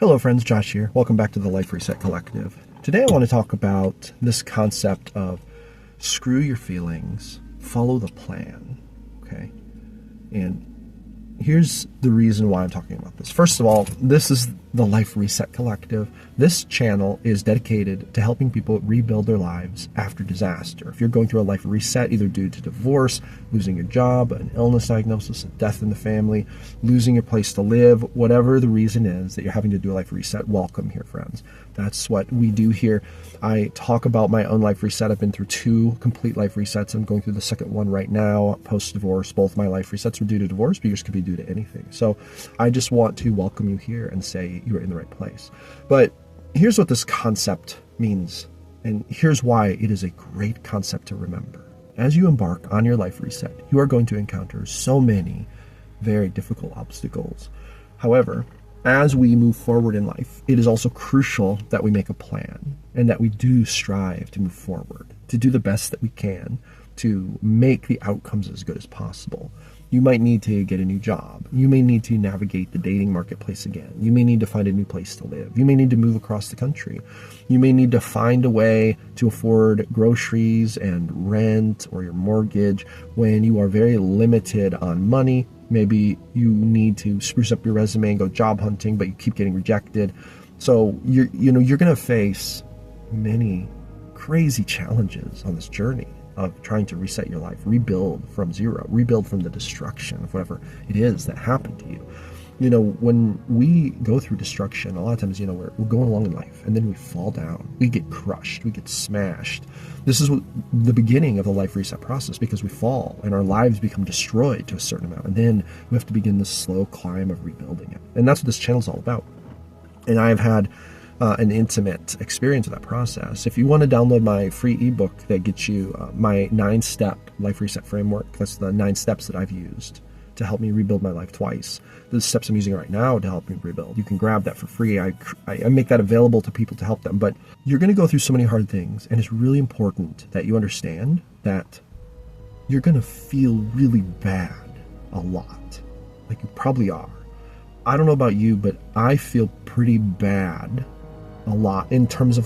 Hello friends, Josh here. Welcome back to the Life Reset Collective. Today I want to talk about this concept of screw your feelings, follow the plan, okay? And here's the reason why I'm talking about this. First of all, this is the Life Reset Collective. This channel is dedicated to helping people rebuild their lives after disaster. If you're going through a life reset, either due to divorce, losing your job, an illness diagnosis, a death in the family, losing your place to live, whatever the reason is that you're having to do a life reset, welcome here, friends. That's what we do here. I talk about my own life reset. I've been through 2 complete life resets. I'm going through the second one right now, post-divorce. Both my life resets were due to divorce, but yours could be due to anything. So I just want to welcome you here and say you're in the right place. But here's what this concept means, and here's why it is a great concept to remember. As you embark on your life reset, you are going to encounter so many very difficult obstacles. However, as we move forward in life, it is also crucial that we make a plan and that we do strive to move forward, to do the best that we can to make the outcomes as good as possible. You might need to get a new job. You may need to navigate the dating marketplace again. You may need to find a new place to live. You may need to move across the country. You may need to find a way to afford groceries and rent or your mortgage when you are very limited on money. Maybe you need to spruce up your resume and go job hunting, but you keep getting rejected. So you're going to face many crazy challenges on this journey of trying to reset your life, rebuild from zero, rebuild from the destruction of whatever it is that happened to you. When we go through destruction, a lot of times, we're going along in life and then we fall down, we get crushed, we get smashed. This is the beginning of the life reset process, because we fall and our lives become destroyed to a certain amount. And then we have to begin this slow climb of rebuilding it. And that's what this channel is all about. And I've had an intimate experience of that process. If you want to download my free ebook that gets you my 9-step life reset framework, that's the 9 steps that I've used to help me rebuild my life twice. The steps I'm using right now to help me rebuild. You can grab that for free. I make that available to people to help them. But you're going to go through so many hard things, and it's really important that you understand that you're going to feel really bad a lot. Like you probably are. I don't know about you, but I feel pretty bad a lot in terms of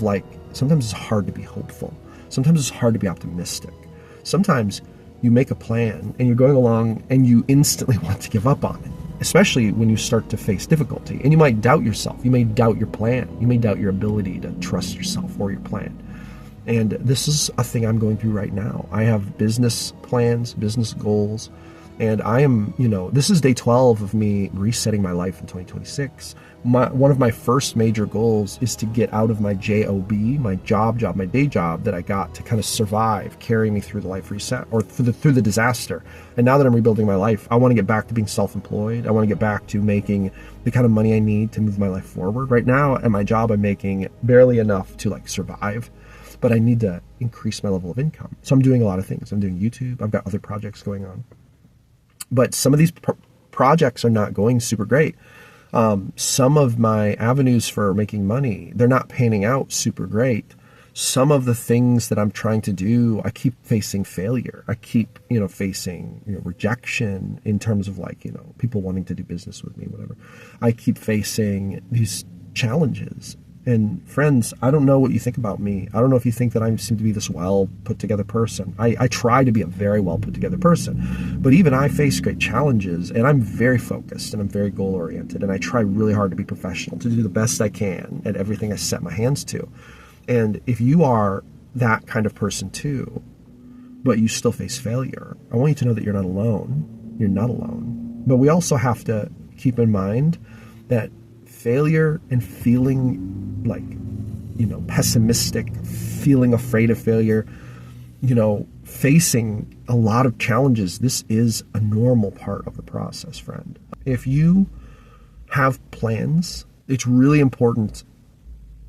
sometimes it's hard to be hopeful. Sometimes it's hard to be optimistic. Sometimes you make a plan and you're going along and you instantly want to give up on it, especially when you start to face difficulty. And you might doubt yourself. You may doubt your plan. You may doubt your ability to trust yourself or your plan. And this is a thing I'm going through right now. I have business plans, business goals, and I am, this is day 12 of me resetting my life in 2026. One of my first major goals is to get out of my JOB, my day job that I got to kind of survive, carry me through the life reset or through the disaster. And now that I'm rebuilding my life, I want to get back to being self-employed. I want to get back to making the kind of money I need to move my life forward. Right now at my job, I'm making barely enough to survive, but I need to increase my level of income. So I'm doing a lot of things. I'm doing YouTube. I've got other projects going on. But some of these projects are not going super great. Some of my avenues for making money, they're not panning out super great. Some of the things that I'm trying to do, I keep facing failure. I keep, facing, rejection in terms of people wanting to do business with me, whatever. I keep facing these challenges. And friends, I don't know what you think about me. I don't know if you think that I seem to be this well put together person. I try to be a very well put together person, but even I face great challenges, and I'm very focused and I'm very goal oriented, and I try really hard to be professional, to do the best I can at everything I set my hands to. And if you are that kind of person too, but you still face failure, I want you to know that you're not alone. You're not alone. But we also have to keep in mind that failure and feeling pessimistic, feeling afraid of failure, facing a lot of challenges, this is a normal part of the process, friend. If you have plans, it's really important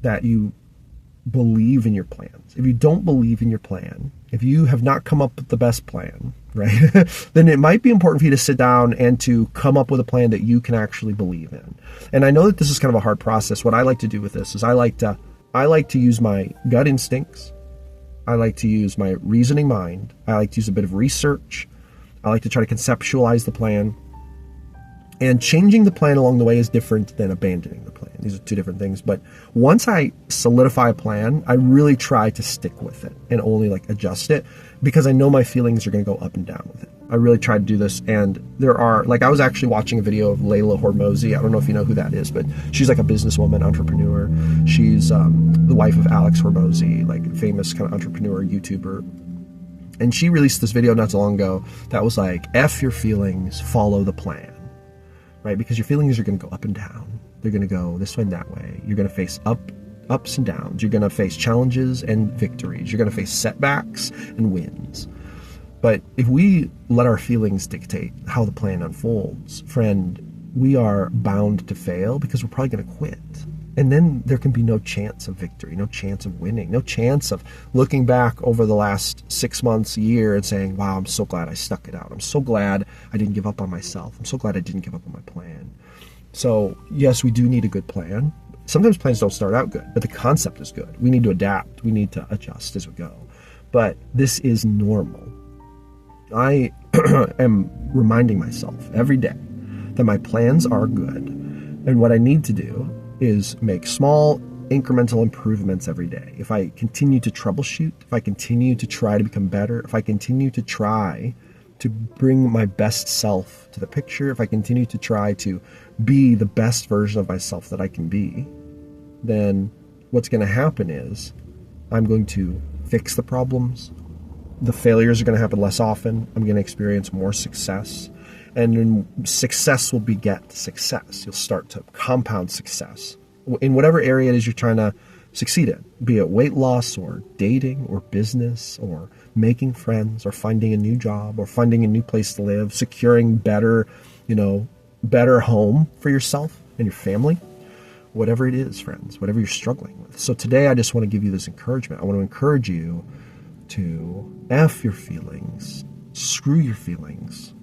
that you believe in your plans. If you don't believe in your plan, if you have not come up with the best plan, right, then it might be important for you to sit down and to come up with a plan that you can actually believe in. And I know that this is kind of a hard process. What I like to do with this is I like to use my gut instincts. I like to use my reasoning mind. I like to use a bit of research. I like to try to conceptualize the plan. And changing the plan along the way is different than abandoning the plan. These are two different things. But once I solidify a plan, I really try to stick with it and only like adjust it, because I know my feelings are going to go up and down with it. I really try to do this. And there are, like, I was actually watching a video of Layla Hormozi. I don't know if you know who that is, but she's like a businesswoman, entrepreneur. She's the wife of Alex Hormozi, like famous kind of entrepreneur, YouTuber. And she released this video not so long ago that was like, F your feelings, follow the plan. Right? Because your feelings are going to go up and down. They're going to go this way and that way. You're going to face ups and downs. You're going to face challenges and victories. You're going to face setbacks and wins. But if we let our feelings dictate how the plan unfolds, friend, we are bound to fail, because we're probably going to quit. And then there can be no chance of victory, no chance of winning, no chance of looking back over the last 6 months, year, and saying, wow, I'm so glad I stuck it out. I'm so glad I didn't give up on myself. I'm so glad I didn't give up on my plan. So yes, we do need a good plan. Sometimes plans don't start out good, but the concept is good. We need to adapt. We need to adjust as we go. But this is normal. I am reminding myself every day that my plans are good. And what I need to do is make small incremental improvements every day. If I continue to troubleshoot, if I continue to try to become better, if I continue to try to bring my best self to the picture, if I continue to try to be the best version of myself that I can be, then what's going to happen is I'm going to fix the problems. The failures are going to happen less often. I'm going to experience more success. And then success will beget success. You'll start to compound success in whatever area it is you're trying to succeed in, be it weight loss or dating or business or making friends or finding a new job or finding a new place to live, securing better home for yourself and your family, whatever it is, friends, whatever you're struggling with. So today I just want to give you this encouragement. I want to encourage you to F your feelings, screw your feelings.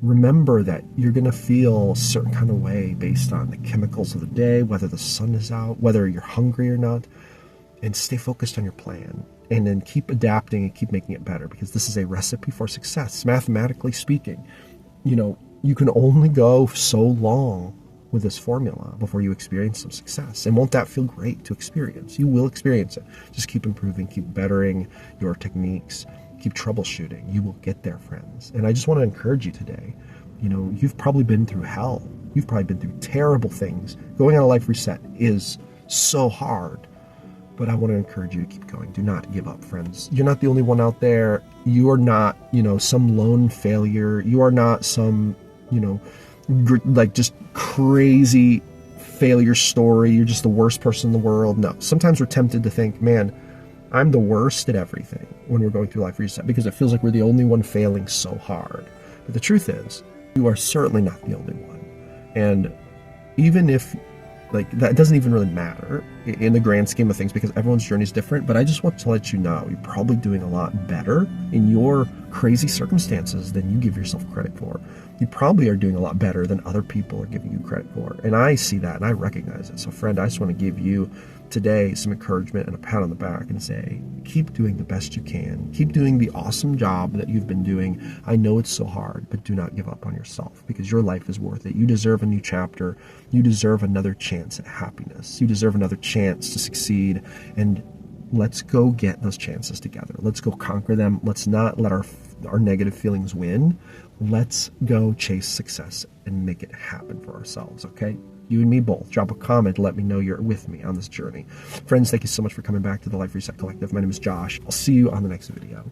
Remember that you're going to feel a certain kind of way based on the chemicals of the day, whether the sun is out, whether you're hungry or not, and stay focused on your plan. And then keep adapting and keep making it better, because this is a recipe for success. Mathematically speaking, you can only go so long with this formula before you experience some success. And won't that feel great to experience? You will experience it. Just keep improving, keep bettering your techniques. Keep troubleshooting. You will get there, friends. And I just want to encourage you today. You've probably been through hell. You've probably been through terrible things. Going on a life reset is so hard. But I want to encourage you to keep going. Do not give up, friends. You're not the only one out there. You are not, some lone failure. You are not some, just crazy failure story. You're just the worst person in the world. No. Sometimes we're tempted to think, man, I'm the worst at everything when we're going through life reset, because it feels like we're the only one failing so hard. But the truth is, you are certainly not the only one. And even if, that doesn't even really matter in the grand scheme of things, because everyone's journey is different. But I just want to let you know, you're probably doing a lot better in your crazy circumstances than you give yourself credit for. You probably are doing a lot better than other people are giving you credit for. And I see that and I recognize it. So friend, I just want to give you today some encouragement and a pat on the back and say, keep doing the best you can. Keep doing the awesome job that you've been doing. I know it's so hard, but do not give up on yourself, because your life is worth it. You deserve a new chapter. You deserve another chance at happiness. You deserve another chance to succeed. And let's go get those chances together. Let's go conquer them. Let's not let our negative feelings win. Let's go chase success and make it happen for ourselves, okay? You and me both. Drop a comment to let me know you're with me on this journey. Friends, thank you so much for coming back to the Life Reset Collective. My name is Josh. I'll see you on the next video.